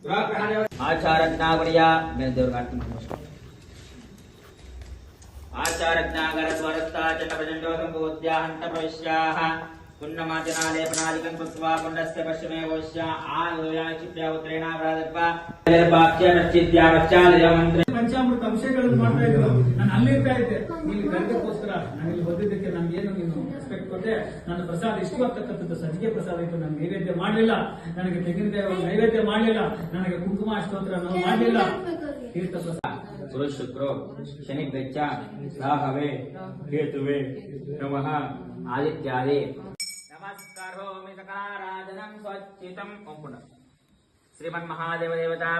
आचारज्ञावरिया मैं देवगार्ति नमस्कार आचारज्ञागर स्वरस्ता चटप्रचंडोदं बोध्याहंत प्रविश्याः पुण्यमाचनालेपनादिकं कृत्वा पुण्यस्य पश्चिमे वोष्या आयोयाक्षिप्या उत्तरेण प्रादत्वा पाक्ष्य नश्चित्या पश्चादयमन्त्र ಪಂಚಾಮೃತ ಅಭಿಷೇಕಗಳನ್ನು ಮಾಡ್ತಾ ಇದ್ರು. ನಾನು ಅಲ್ಲಿರ್ತಾ ಇದ್ದೆ. ಇಲ್ಲಿ ಗರ್ಗಕ್ಕೋಸ್ಕರ ನಾನು ಇಲ್ಲಿ ಬಂದಿದ್ದಕ್ಕೆ ನಮ್ಗೇನು ನೀನು ರೆಸ್ಪೆಕ್ಟ್ ಕೊಟ್ಟೆ. ನನ್ನ ಪ್ರಸಾದ ಇಷ್ಟವಾಗ್ತಕ್ಕಂಥದ್ದು ಸಜ್ಜಿಗೆ ಪ್ರಸಾದ ಇತ್ತು. ನಾನು ನೈವೇದ್ಯ ಮಾಡಲಿಲ್ಲ, ನನಗೆ ತೆಂಗಿನಕಾಯಿ ನೈವೇದ್ಯ ಮಾಡಲಿಲ್ಲ, ನನಗೆ ಕುಂಕುಮ ಸ್ತೋತ್ರ ನಾವು ಮಾಡಲಿಲ್ಲ. ತೀರ್ಥ ಪ್ರಸಾದ गुरु शुक्रो शनि गच्छ राहवे केतुवे नमः आदित्यादि नमस्कारोमि सकलाराधनं स्वच्चितं ओम श्रीमन्महादेव देवता